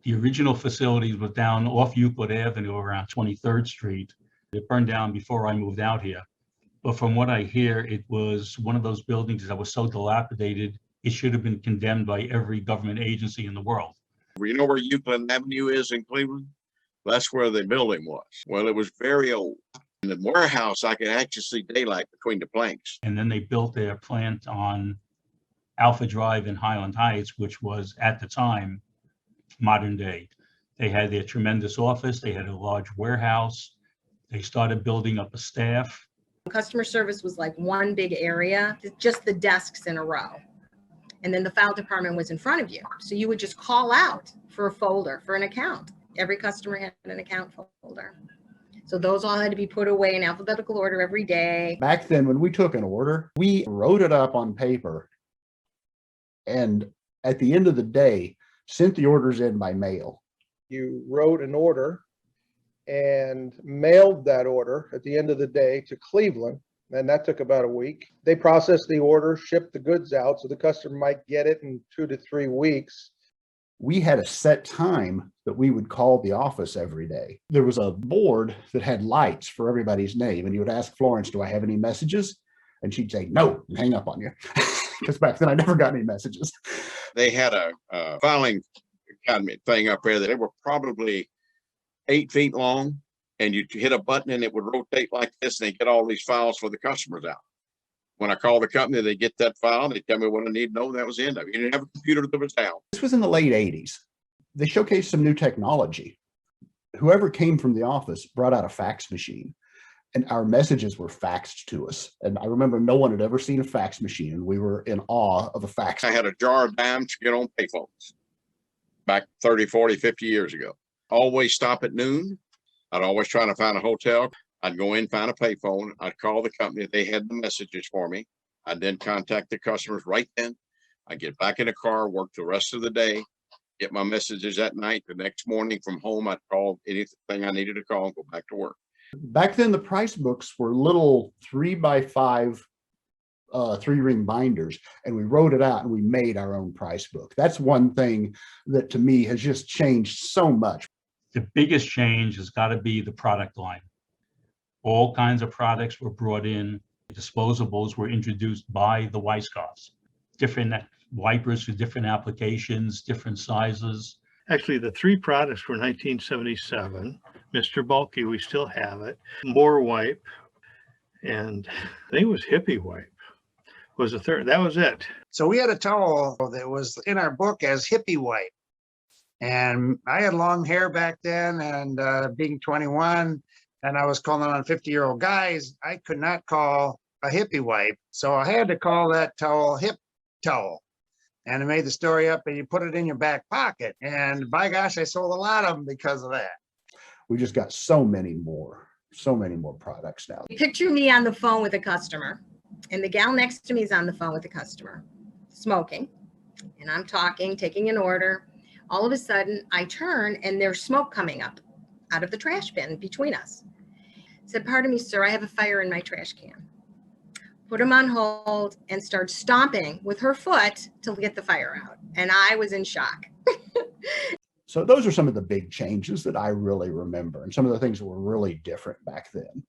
The original facilities was down off Euclid Avenue around 23rd Street. It burned down before I moved out here. But from what I hear, it was one of those buildings that was so dilapidated, it should have been condemned by every government agency in the world. You know where Euclid Avenue is in Cleveland? That's where the building was. Well, it was very old. In the warehouse, I could actually see daylight between the planks. And then they built their plant on Alpha Drive in Highland Heights, which was at the time modern day. They had their tremendous office. They had a large warehouse. They started building up a staff. Customer service was like one big area, just the desks in a row. And then the file department was in front of you. So you would just call out for a folder, for an account. Every customer had an account folder. So those all had to be put away in alphabetical order every day. Back then, when we took an order, we wrote it up on paper. And at the end of the day, sent the orders in by mail. You wrote an order and mailed that order at the end of the day to Cleveland. And that took about a week. They processed the order, shipped the goods out, so the customer might get it in 2 to 3 weeks. We had a set time that we would call the office every day. There was a board that had lights for everybody's name. And you would ask Florence, do I have any messages? And she'd say, no, and hang up on you. Because back then I never got any messages. They had a filing cabinet thing up there that they were probably 8 feet long. And you hit a button and it would rotate like this, and they get all these files for the customers out. When I call the company, they get that file, they tell me what I need to know, that was the end of it. You didn't have a computer that was down. This was in the late 80s. They showcased some new technology. Whoever came from the office brought out a fax machine, and our messages were faxed to us. And I remember no one had ever seen a fax machine, and we were in awe of a fax. I had a jar of dimes to get on payphones back 30, 40, 50 years ago. Always stop at noon. I'd always try to find a hotel. I'd go in, find a payphone. I'd call the company. They had the messages for me. I'd then contact the customers right then. I'd get back in the car, work the rest of the day, get my messages at night. The next morning from home, I'd call anything I needed to call and go back to work. Back then, the price books were little 3x5 3-ring binders, and we wrote it out and we made our own price book. That's one thing that to me has just changed so much. The biggest change has got to be the product line. All kinds of products were brought in. Disposables were introduced by the Weisskopfs. Different wipers for different applications, different sizes. Actually, the 3 products were 1977. Mr. Bulky, we still have it. More Wipe, and I think it was Hippie Wipe was the third. That was it. So we had a towel that was in our book as Hippie Wipe. And I had long hair back then, and being 21, and I was calling on 50-year-old guys, I could not call a hippie wipe. So I had to call that towel hip towel. And I made the story up, and you put it in your back pocket. And by gosh, I sold a lot of them because of that. We just got so many more products now. Picture me on the phone with a customer, and the gal next to me is on the phone with the customer, smoking. And I'm talking, taking an order. All of a sudden, I turn and there's smoke coming up out of the trash bin between us. I said, pardon me, sir, I have a fire in my trash can. Put him on hold and start stomping with her foot to get the fire out. And I was in shock. So those are some of the big changes that I really remember, and some of the things that were really different back then.